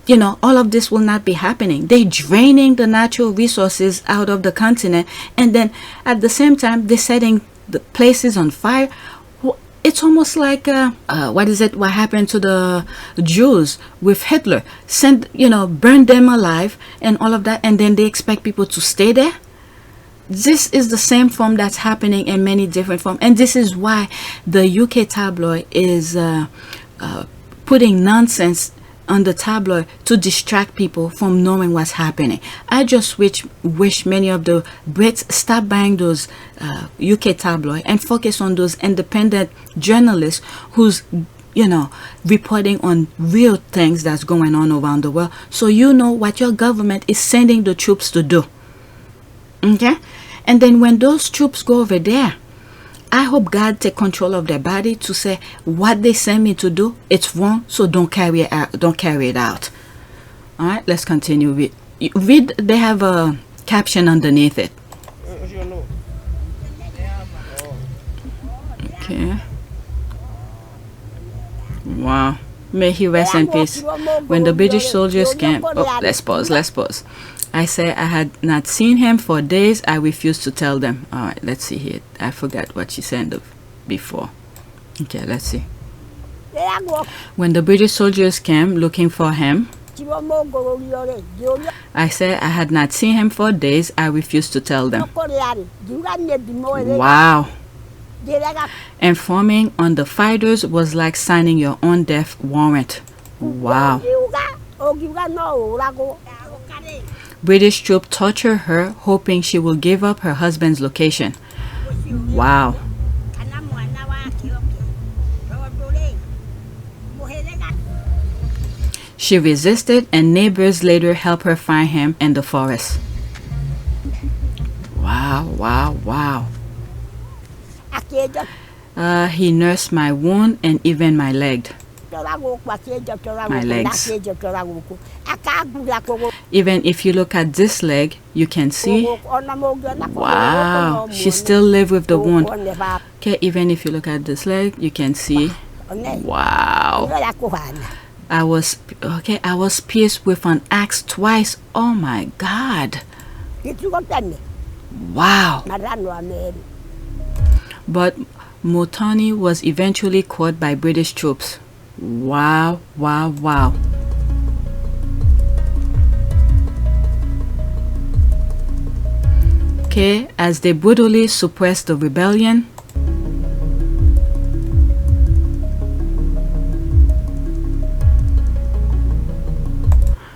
you know, all of this will not be happening. They're draining the natural resources out of the continent, and then at the same time they're setting the places on fire. It's almost like what happened to the Jews with Hitler? Burn them alive and all of that, and then they expect people to stay there. This is the same form that's happening in many different forms, and this is why the UK tabloid is putting nonsense on the tabloid to distract people from knowing what's happening. I just wish many of the Brits stop buying those UK tabloid and focus on those independent journalists who's reporting on real things that's going on around the world, so you know what your government is sending the troops to do. Okay? And then when those troops go over there, I hope God take control of their body to say, what they send me to do, it's wrong, so don't carry it out. Don't carry it out. All right, let's continue. Read. They have a caption underneath it. Okay. Wow. May he rest in peace. When the British soldiers came... Oh, let's pause. I say I had not seen him for days. I refused to tell them. All right, let's see here. I forgot what she said before. Okay, let's see. When the British soldiers came looking for him, I said I had not seen him for days. I refused to tell them. Wow. Informing on the fighters was like signing your own death warrant. Wow. British troops torture her, hoping she will give up her husband's location. Wow. She resisted, and neighbors later helped her find him in the forest. Wow. He nursed my wound and even my leg. My legs. Even if you look at this leg, you can see. Wow, she still lives with the wound. Okay, even if you look at this leg, you can see. Wow. I was pierced with an axe twice. Oh my God. Wow. But Mutani was eventually caught by British troops. Wow. Okay, as they brutally suppressed the rebellion,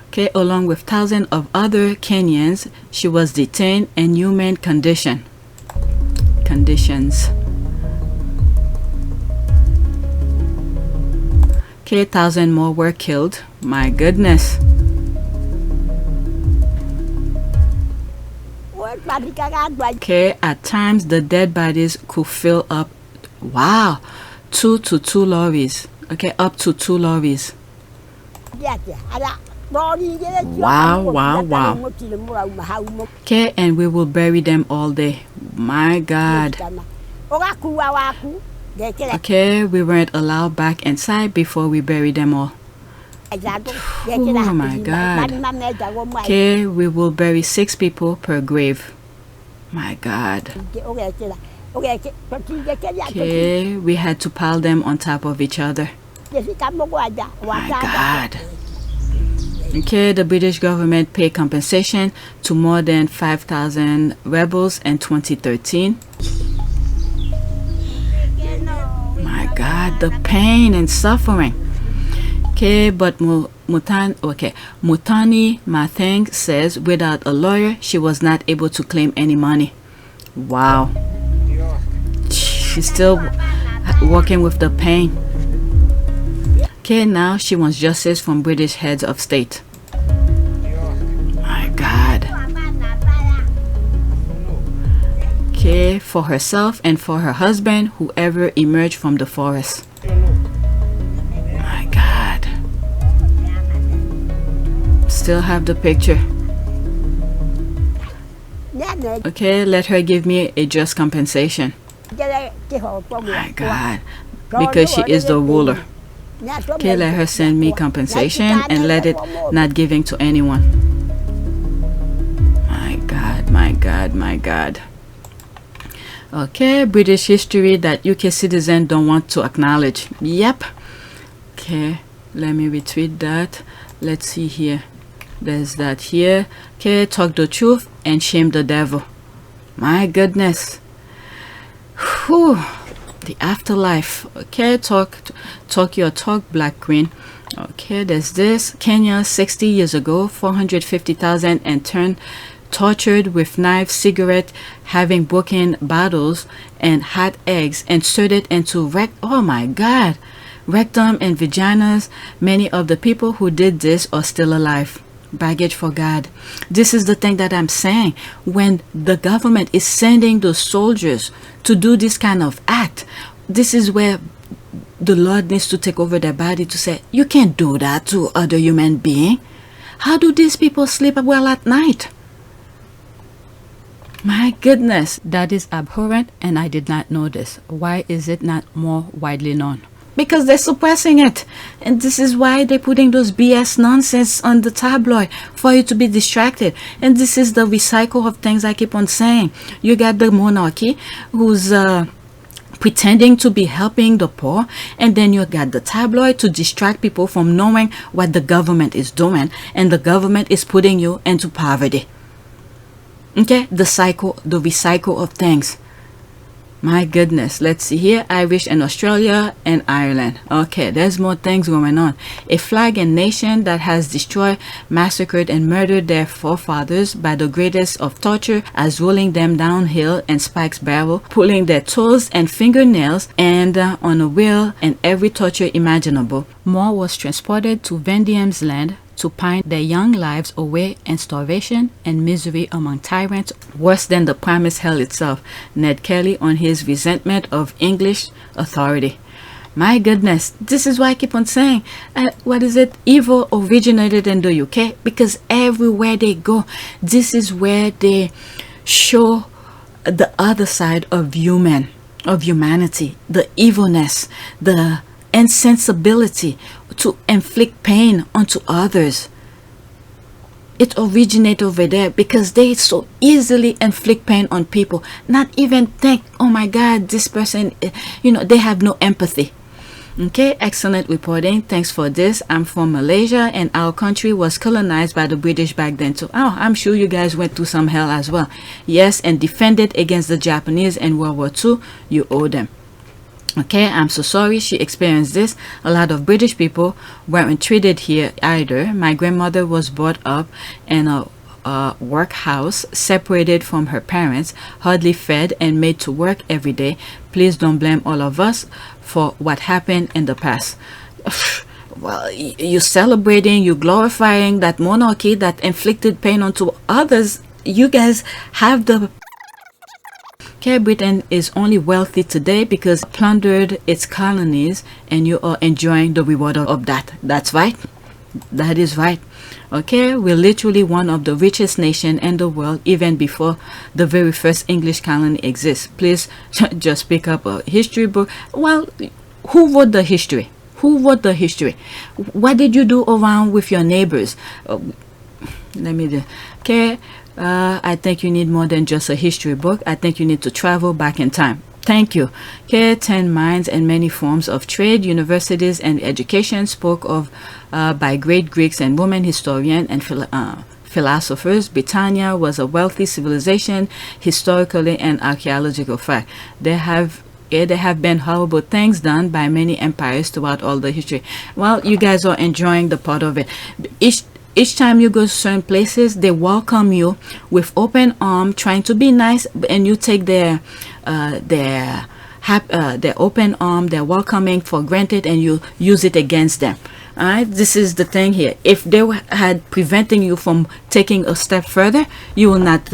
okay, along with thousands of other Kenyans, she was detained in inhumane conditions. Okay, 1,000 more were killed. My goodness. Okay, at times the dead bodies could fill up. Wow, 2 to 2 lorries. Okay, up to 2 lorries. Wow. Okay, and we will bury them all day. My God. Okay, we weren't allowed back inside before we buried them all. Oh my God. Okay, we will bury 6 people per grave. My God. Okay, we had to pile them on top of each other. My God. Okay, the British government paid compensation to more than 5,000 rebels in 2013. My God, the pain and suffering. Okay, but Mutani Mathang says without a lawyer, she was not able to claim any money. Wow. She's still working with the pain. Okay, now she wants justice from British heads of state. My God. Okay, for herself and for her husband, whoever emerged from the forest. My God. Still have the picture. Okay, let her give me a just compensation. My God. Because she is the ruler. Okay, let her send me compensation and let it not giving to anyone. My God, my God, my God. Okay, British history that UK citizens don't want to acknowledge. Yep. Okay, let me retweet that. Let's see here. There's that here. Okay, talk the truth and shame the devil. My goodness. Whew. The afterlife. Okay, talk your talk, Black Queen. Okay, there's this. Kenya, 60 years ago, 450,000 and turned tortured with knives, cigarette, having broken bottles and had eggs inserted into oh my God, rectum and vaginas. Many of the people who did this are still alive. Baggage for God. This is the thing that I'm saying. When the government is sending those soldiers to do this kind of act, this is where the Lord needs to take over their body to say, you can't do that to other human being. How do these people sleep well at night? My goodness, that is abhorrent, and I did not know this. Why is it not more widely known? Because they're suppressing it, and this is why they're putting those BS nonsense on the tabloid for you to be distracted. And this is the recycle of things I keep on saying. You got the monarchy who's pretending to be helping the poor, and then you got the tabloid to distract people from knowing what the government is doing, and the government is putting you into poverty. Okay, the recycle of things. My goodness, let's see here. Irish and Australia and Ireland. Okay, there's more things going on. A flag and nation that has destroyed, massacred and murdered their forefathers by the greatest of torture, as rolling them downhill and spikes barrel, pulling their toes and fingernails and on a wheel, and every torture imaginable. More was transported to Vendium's land to pine their young lives away in starvation and misery among tyrants worse than the promised hell itself. Ned Kelly on his resentment of English authority. My goodness, this is why I keep on saying, what is it? Evil originated in the UK, because everywhere they go, this is where they show the other side of humanity, the evilness, the insensibility to inflict pain onto others. It originates over there because they so easily inflict pain on people, not even think, oh my God, this person, they have no empathy. Okay, excellent reporting. Thanks for this. I'm from Malaysia, and our country was colonized by the British back then too. Oh, I'm sure you guys went through some hell as well. Yes, and defended against the Japanese in World War II. You owe them. Okay, I'm so sorry she experienced this. A lot of British people weren't treated here either. My grandmother was brought up in a workhouse, separated from her parents, hardly fed and made to work every day. Please don't blame all of us for what happened in the past. Well, you're celebrating, you're glorifying that monarchy that inflicted pain onto others. You guys have the... Okay, Britain is only wealthy today because it plundered its colonies, and you are enjoying the reward of that. That's right. That is right. Okay, we're literally one of the richest nations in the world, even before the very first English colony exists. Please just pick up a history book. Well, who wrote the history? Who wrote the history? What did you do around with your neighbors? Let me do. Okay. I think you need more than just a history book. I think you need to travel back in time. Thank you. Okay, 10 minds and many forms of trade, universities and education spoke of by great Greeks and Roman historians and philosophers. Britannia was a wealthy civilization, historically and archaeological fact. There have been horrible things done by many empires throughout all the history. Well, you guys are enjoying the part of it. Each time you go to certain places, they welcome you with open arms, trying to be nice, and you take their open arm, their welcoming for granted, and you use it against them. All right, this is the thing here. If they had preventing you from taking a step further, you will not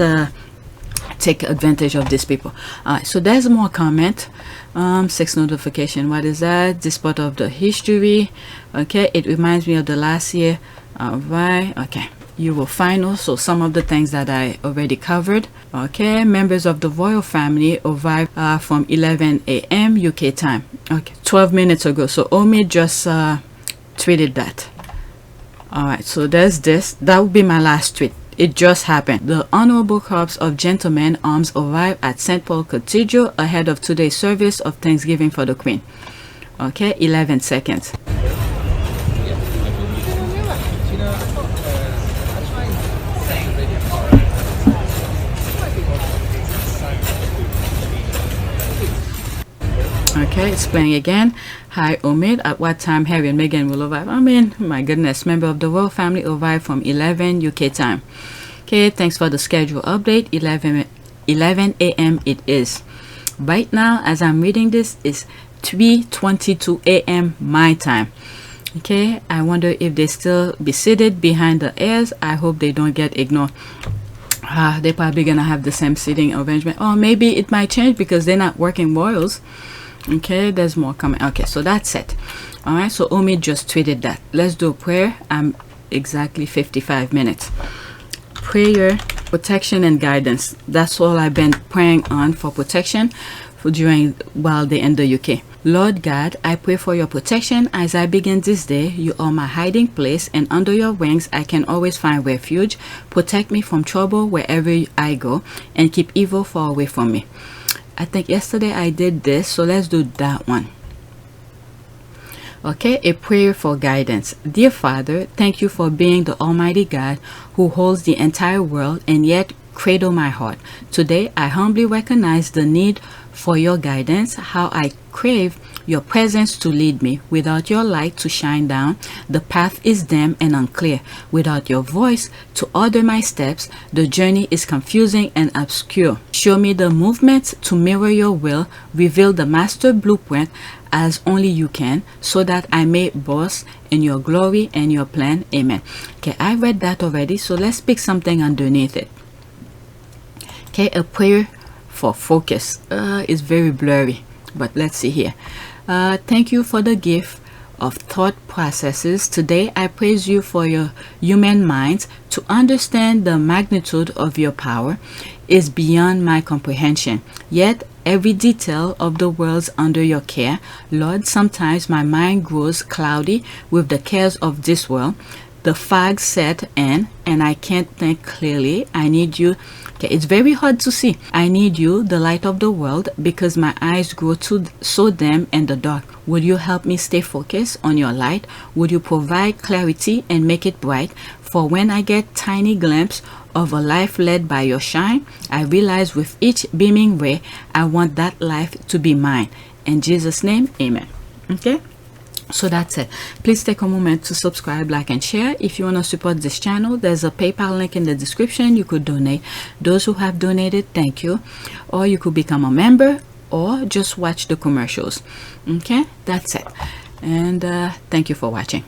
take advantage of these people. All right, so there's more comment. 6 notification. What is that? This part of the history. Okay, it reminds me of the last year. All right. Okay. you will find also some of the things that I already covered. Okay, members of the royal family arrived from 11 a.m. UK time. Okay, 12 minutes ago. So Omid just tweeted that. Alright, so there's this. That will be my last tweet. It just happened. The Honorable Corps of Gentlemen Arms arrived at St. Paul Cathedral ahead of today's service of Thanksgiving for the Queen. Okay, 11 seconds. Okay, it's playing again. Hi Omid, at what time Harry and Meghan will arrive? I mean, my goodness, member of the royal family arrived from 11 UK time. Okay, thanks for the schedule update. 11 a.m. it is. Right now, as I'm reading this, is 3:22 a.m. my time. Okay, I wonder if they still be seated behind the heirs. I hope they don't get ignored. They're probably gonna have the same seating arrangement, or maybe it might change because they're not working royals. Okay, there's more coming. Okay, so that's it. All right, so Omid just tweeted that. Let's do a prayer. I'm exactly 55 minutes. Prayer, protection and guidance. That's all I've been praying on for protection while they're in the UK. Lord God, I pray for your protection as I begin this day. You are my hiding place, and under your wings I can always find refuge. Protect me from trouble wherever I go, and keep evil far away from me. I think yesterday I did this, so let's do that one. Okay, a prayer for guidance. Dear Father, thank you for being the Almighty God who holds the entire world and yet cradle my heart. Today, I humbly recognize the need for your guidance, how I crave your presence to lead me. Without your light to shine down, the path is dim and unclear. Without your voice to order my steps, the journey is confusing and obscure. Show me the movements to mirror your will. Reveal the master blueprint as only you can, so that I may boast in your glory and your plan. Amen. Okay, I read that already, so let's pick something underneath it. Okay, a prayer for focus. It's very blurry, but let's see here. Thank you for the gift of thought processes. Today I praise you for your human minds. To understand the magnitude of your power is beyond my comprehension. Yet every detail of the world's under your care. Lord, sometimes my mind grows cloudy with the cares of this world. The fog set in and I can't think clearly. I need you. Okay, it's very hard to see. I need you, the light of the world, because my eyes grow so dim in the dark. Would you help me stay focused on your light? Would you provide clarity and make it bright? For when I get tiny glimpse of a life led by your shine, I realize with each beaming ray, I want that life to be mine. In Jesus' name, amen. Okay, so that's it. Please take a moment to subscribe, like and share. If you want to support this channel, there's a PayPal link in the description. You could donate. Those who have donated, thank you. Or you could become a member or just watch the commercials. Okay, that's it. And thank you for watching.